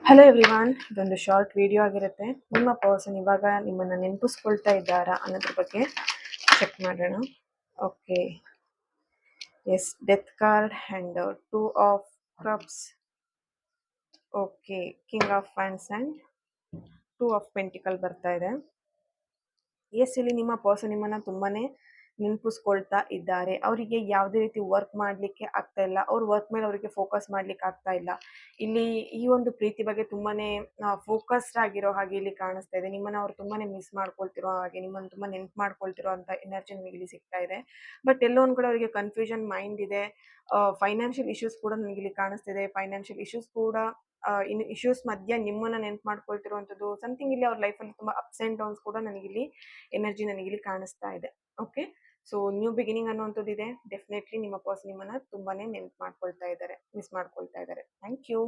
Hello everyone, ಇದೊಂದು short video ಆಗಿರುತ್ತೆ. ನಿಮ್ಮ ಪರ್ಸನ್ ಇವಾಗ ನಿಮ್ಮನ್ನು ನೆನಪಿಸ್ಕೊಳ್ತಾ ಇದ್ದಾರಾ ಅನ್ನೋದ್ರ ಬಗ್ಗೆ ಚೆಕ್ ಮಾಡೋಣ. Okay, yes, death card and 2 of cups. Okay, king of ಫ್ಯಾನ್ಸ್ ಆ್ಯಂಡ್ 2 ಆಫ್ ಪೆಂಟಿಕಲ್ ಬರ್ತಾ ಇದೆ. ಎಸ್, ಇಲ್ಲಿ ನಿಮ್ಮ ಪರ್ಸನ್ ನಿಮ್ಮನ್ನು ತುಂಬಾ ನೆನಪಿಸ್ಕೊಳ್ತಾ ಇದ್ದಾರೆ. ಅವರಿಗೆ ಯಾವುದೇ ರೀತಿ ವರ್ಕ್ ಮಾಡಲಿಕ್ಕೆ ಆಗ್ತಾ ಇಲ್ಲ. ಅವ್ರ ವರ್ಕ್ ಮೇಲೆ ಅವರಿಗೆ ಫೋಕಸ್ ಮಾಡ್ಲಿಕ್ಕೆ ಆಗ್ತಾ ಇಲ್ಲ. ಇಲ್ಲಿ ಈ ಒಂದು ಪ್ರೀತಿ ಬಗ್ಗೆ ತುಂಬಾನೇ ಫೋಕಸ್ಡ್ ಆಗಿರೋ ಹಾಗೆ ಇಲ್ಲಿ ಕಾಣಿಸ್ತಾ ಇದೆ. ನಿಮ್ಮನ್ನ ಅವ್ರು ತುಂಬಾನೇ ಮಿಸ್ ಮಾಡ್ಕೊಳ್ತಿರೋ ಹಾಗೆ, ನಿಮ್ಮನ್ನು ತುಂಬಾ ನೆನ್ಪು ಮಾಡ್ಕೊಳ್ತಿರೋ ಅಂತ ಎನರ್ಜಿ ನಿಮಗೆ ಇಲ್ಲಿ ಸಿಗ್ತಾ ಇದೆ. ಬಟ್ ಎಲ್ಲೋ ಒಂದ್ ಕಡೆ ಅವರಿಗೆ ಕನ್ಫ್ಯೂಷನ್ ಮೈಂಡ್ ಇದೆ. ಫೈನಾನ್ಷಿಯಲ್ ಇಶ್ಯೂಸ್ ಕೂಡ ನನಗೆ ಇಲ್ಲಿ ಕಾಣಿಸ್ತಿದೆ. ಫೈನಾನ್ಷಿಯಲ್ ಇಶ್ಯೂಸ್ ಕೂಡ ಇನ್ನು ಇಶ್ಯೂಸ್ ಮಧ್ಯ ನಿಮ್ಮನ್ನ ನೆನ್ಪು ಮಾಡ್ಕೊಳ್ತಿರುವಂಥದ್ದು ಸಮಥಿಂಗ್. ಇಲ್ಲಿ ಅವ್ರ ಲೈಫಲ್ಲಿ ತುಂಬಾ ಅಪ್ಸ್ ಅಂಡ್ ಡೌನ್ಸ್ ಕೂಡ ನನಗಿಲ್ಲಿ ಎನರ್ಜಿ ನನಗಿಲ್ಲಿ ಕಾಣಿಸ್ತಾ ಇದೆ. ಓಕೆ, ಸೊ ನ್ಯೂ ಬಿಗಿನಿಂಗ್ ಅನ್ನುವಂಥದ್ದು ಇದೆ. ಡೆಫಿನೆಟ್ಲಿ ನಿಮ್ಮ ಪರ್ಸನ್ ನಿಮ್ಮನ್ನ ತುಂಬಾನೇ ನೆನ್ಪು ಮಾಡ್ಕೊಳ್ತಾ ಇದ್ದಾರೆ, ಮಿಸ್ ಮಾಡ್ಕೊಳ್ತಾ ಇದ್ದಾರೆ. Thank you.